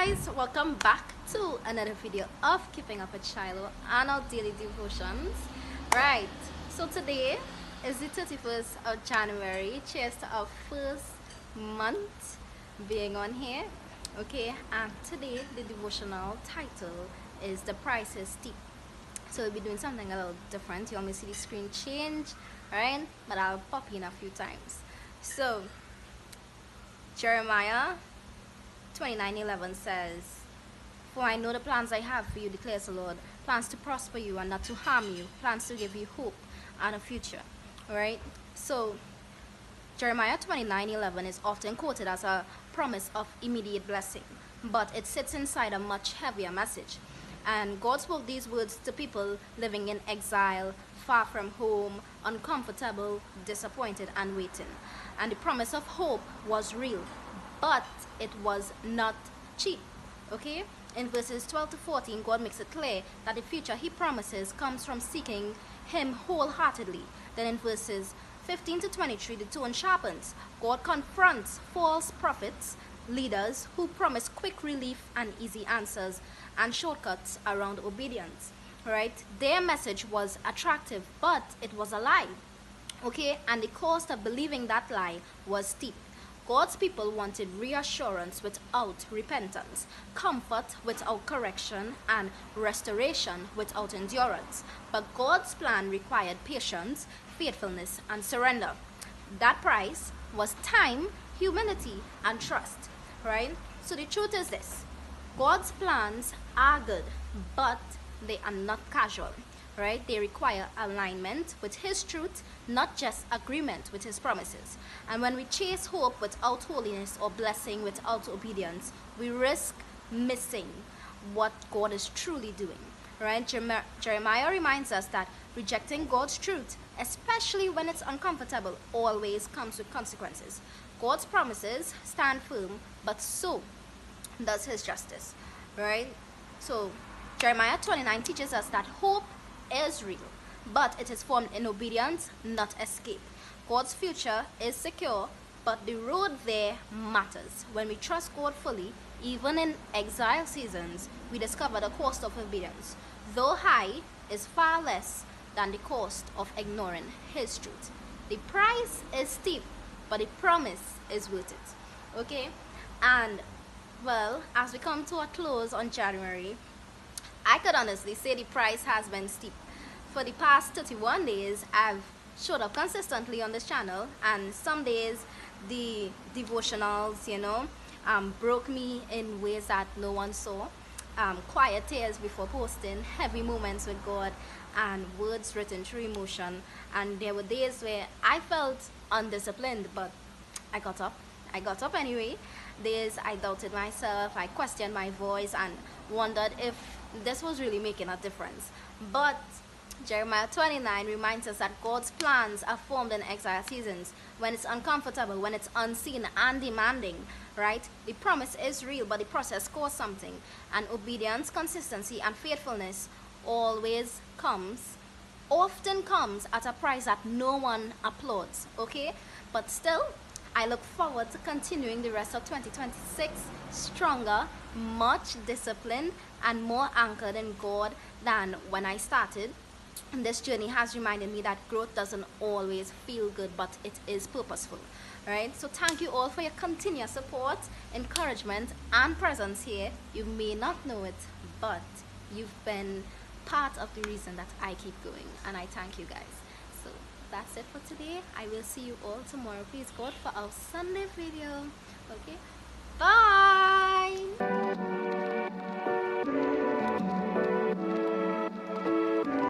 guys, welcome back to another video of Keeping Up with Shiloh and our daily devotions. Right, so today is the 31st of January. Cheers to our first month being on here. Okay, and today the devotional title is The Price is Steep. So we'll be doing something a little different. You want me to see the screen change, right? But I'll pop in a few times. So Jeremiah 29:11 says, "For I know the plans I have for you, declares the Lord, plans to prosper you and not to harm you, plans to give you hope and a future." Alright, so Jeremiah 29:11 is often quoted as a promise of immediate blessing, but it sits inside a much heavier message. And God spoke these words to people living in exile, far from home, uncomfortable, disappointed, and waiting. And the promise of hope was real, but it was not cheap. Okay, in verses 12 to 14, God makes it clear that the future he promises comes from seeking him wholeheartedly. Then in verses 15 to 23, the tone sharpens. God confronts false prophets, leaders who promise quick relief and easy answers and shortcuts around obedience. Right, their message was attractive, but it was a lie. Okay, and the cost of believing that lie was steep. God's people wanted reassurance without repentance, comfort without correction, and restoration without endurance. But God's plan required patience, faithfulness, and surrender. That price was time, humility, and trust. Right? So the truth is this: God's plans are good, but they are not casual. Right? They require alignment with his truth, not just agreement with his promises. And when we chase hope without holiness or blessing without obedience, we risk missing what God is truly doing. Right? Jeremiah reminds us that rejecting God's truth, especially when it's uncomfortable, always comes with consequences. God's promises stand firm, but so does his justice. Right? So Jeremiah 29 teaches us that hope is real, but it is formed in obedience, not escape. God's future is secure, but the road there matters. When we trust God fully, even in exile seasons, we discover the cost of obedience, though high, is far less than the cost of ignoring his truth. The price is steep, but the promise is worth it. Okay, and well, as we come to a close on January, I could honestly say the price has been steep. For the past 31 days, I've showed up consistently on this channel, and some days the devotionals, broke me in ways that no one saw. Quiet tears before posting, heavy moments with God, and words written through emotion. And there were days where I felt undisciplined, but I got up. I got up anyway. Days I doubted myself, I questioned my voice, and wondered if this was really making a difference. But Jeremiah 29 reminds us that God's plans are formed in exile seasons, when it's uncomfortable, when it's unseen and demanding, right? The promise is real, but the process costs something. And obedience, consistency, and faithfulness often comes at a price that no one applauds, okay? But still, I look forward to continuing the rest of 2026 stronger, much disciplined, and more anchored in God than when I started. And this journey has reminded me that growth doesn't always feel good, but it is purposeful. Right? So thank you all for your continuous support, encouragement, and presence here. You may not know it, but you've been part of the reason that I keep going, and I thank you guys. So that's it for today. I will see you all tomorrow. Please God for our Sunday video. Okay,